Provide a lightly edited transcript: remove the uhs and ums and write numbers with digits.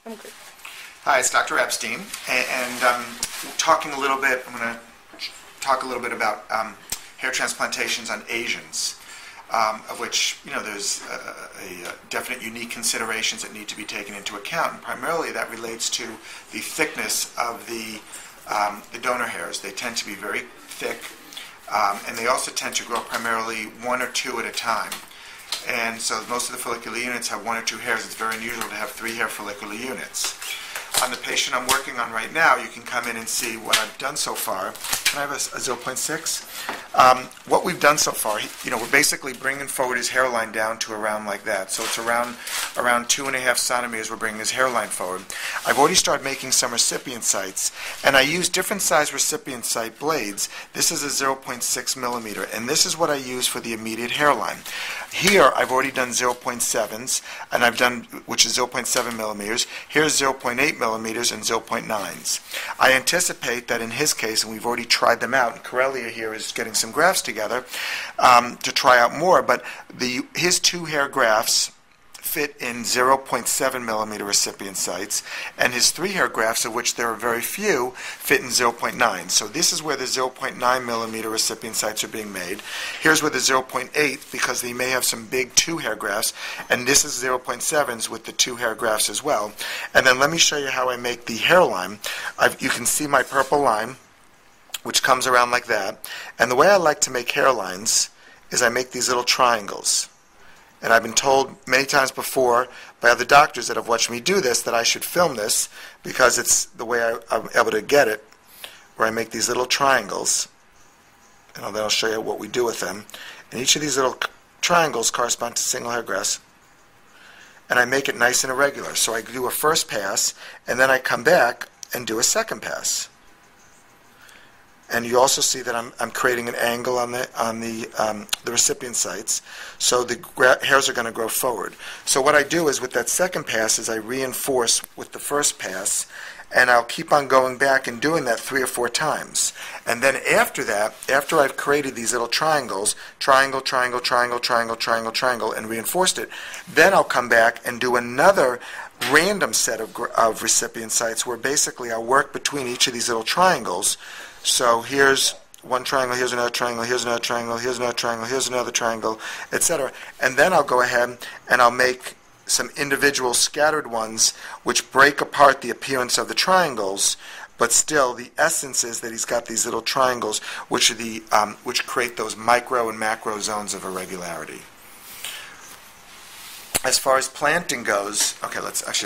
I'm good. Hi, it's Dr. Epstein, and I'm going to talk a little bit about hair transplantations on Asians, of which there's definite unique considerations that need to be taken into account, and primarily that relates to the thickness of the donor hairs. They tend to be very thick, and they also tend to grow primarily one or two at a time. And so most of the follicular units have one or two hairs. It's very unusual to have 3 hair follicular units. On the patient I'm working on right now, you can come in and see what I've done so far. Can I have a 0.6? What we've done so far, we're basically bringing forward his hairline down to around like that. So it's around 2.5 centimeters we're bringing his hairline forward. I've already started making some recipient sites, and I use different size recipient site blades. This is a 0.6 millimeter, and this is what I use for the immediate hairline. Here I've already done 0.7s, and I've done, which is 0.7 millimeters. Here's 0.8 millimeters and 0.9s. I anticipate that in his case, and we've already tried them out, and Corellia here is getting some grafts together to try out more, but his 2 hair grafts fit in 0.7 millimeter recipient sites, and his 3 hair grafts, of which there are very few, fit in 0.9. So this is where the 0.9 millimeter recipient sites are being made. Here's where the 0.8, because they may have some big 2 hair grafts, and this is 0.7s with the 2 hair grafts as well. And then let me show you how I make the hairline. You can see my purple line, which comes around like that. And the way I like to make hairlines is I make these little triangles. And I've been told many times before by other doctors that have watched me do this that I should film this because it's the way I'm able to get it, where I make these little triangles. And then I'll show you what we do with them. And each of these little triangles correspond to single hair grafts. And I make it nice and irregular. So I do a first pass, and then I come back and do a second pass. And you also see that I'm creating an angle on the recipient sites, so the hairs are going to grow forward. So what I do is with that second pass is I reinforce with the first pass, and I'll keep on going back and doing that 3 or 4 times. And then after that, after I've created these little triangles, triangle, triangle, triangle, triangle, triangle, triangle, and reinforced it, then I'll come back and do another random set of recipient sites where basically I'll work between each of these little triangles. So here's one triangle, here's another triangle, here's another triangle, here's another triangle, here's another triangle, etc. And then I'll go ahead and I'll make some individual scattered ones which break apart the appearance of the triangles, but still the essence is that he's got these little triangles which are which create those micro and macro zones of irregularity. As far as planting goes, okay, let's actually